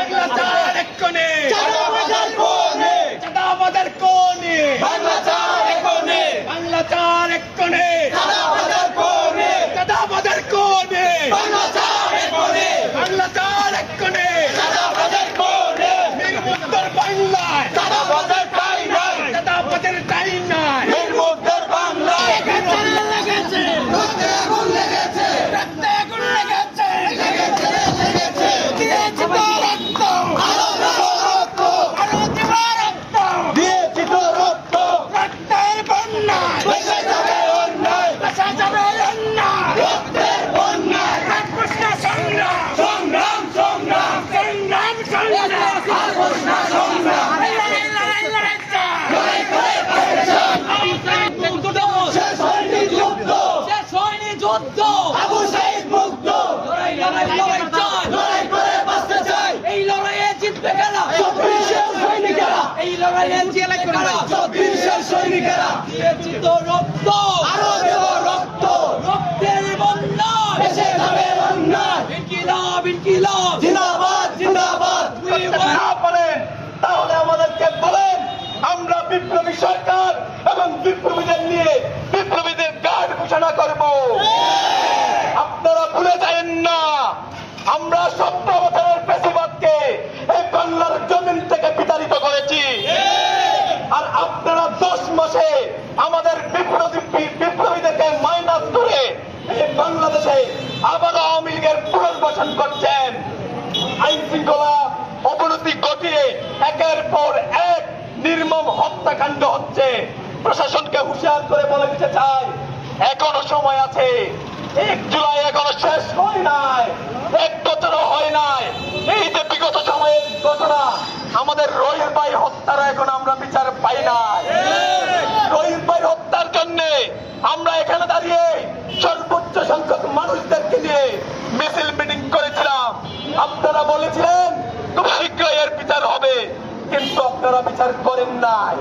বাংলা চার এক কোণে, চাঁদাবাজের কোণে, চাঁদাবাজের কোণে, বাংলা চার এক কোণে, বাংলা চার এক কোণে, চাঁদাবাজের কোণে, চাঁদাবাজের কোণে, বাংলা চার এক কোণে, বাংলা চার এক কোণে, চাঁদাবাজের কোণে, নির্মুক্তর বাংলায়, চাঁদাবাজের ঠাঁই নাই, চাঁদাবাজের টাই নাই। নির্মুক্তের বাংলায় লেগেছে, রক্তে আগুন লেগেছে, রক্তে আগুন লেগেছে, লেগেছে, লেগেছে, দিয়েছি তো রক্ত, আরো দেবো রক্ত, আরো দিব রক্ত, দিয়েছি তো রক্ত, রক্তের বন্যায়, ভেসে যাবে অন্যায়, ভাসা যাবে অন্যায়, রক্তের বন্যায়, রাখবস না সংগ্রাম, সংগ্রাম, সংগ্রাম, সংগ্রাম, সংগ্রাম, রাখবস না সংগ্রাম, লড়াই, লড়াই, লড়াই চাই। লড়াই করে পাকিস্তান, শেষ হয়নি যুদ্ধ, শেষ হয়নি যুদ্ধ, আবু সাইদ মুক্ত, লড়াই লড়াই লড়াই চাই, লড়াই করে বাঁচতে চাই, এই লড়াইয়ে জিতবে কারা, 24-এর সৈনিকেরা, এই লড়াইয়ে জিতবে কারা, 24-এর সৈনিকেরা, দিয়েছি তো রক্ত, আরো দেব রক্ত, রক্তের বন্যায়, ভেসে যাবে অন্যায়, ইনকিলাব ইনকিলাব, জিন্দাবাদ, জিন্দাবাদ। We want- না পারেন তাহলে আমাদেরকে বলেন, আমরা বিপ্লবী সরকার এবং বিপ্লবীদের নিয়ে বিপ্লবীদের গার্ড ঘোষণা করব। আপনারা ভুলে যাবেন না, আমরা 17 বছরের ফ্যাসিবাদকে এই বাংলার জমিন থেকে বিতাড়িত করেছি, আর আপনারা 10 মাসে আমাদের বিপ্লবীদেরকে মাইনাস করে এই বাংলাদেশে আবার আওয়ামী লীগের পুনর্বাসন করছেন। আইন শৃঙ্খলা অবনতি ঘটিয়ে একের পর এক নির্মম হত্যাকাণ্ড হচ্ছে। প্রশাসনকে হুঁশিয়ার করে বলে দিতে চাই, এখনো সময় আছে। 1 জুলাই এখনো শেষ হয় নাই, 1 বছরও হয় নাই। এই যে বিগত সময়ের ঘটনা, আমাদের রহিম ভাই হত্যার এখন আমরা বিচার পাই নাই। রহিম ভাই হত্যার জন্য আমরা এখানে দাঁড়িয়ে সর্বোচ্চ সংখ্যক মানুষদেরকে নিয়ে মিছিল মিটিং করেছিলাম। আপনারা বলেছিলেন খুব শীঘ্রই এর বিচার হবে, কিন্তু আপনারা বিচার করেন নাই।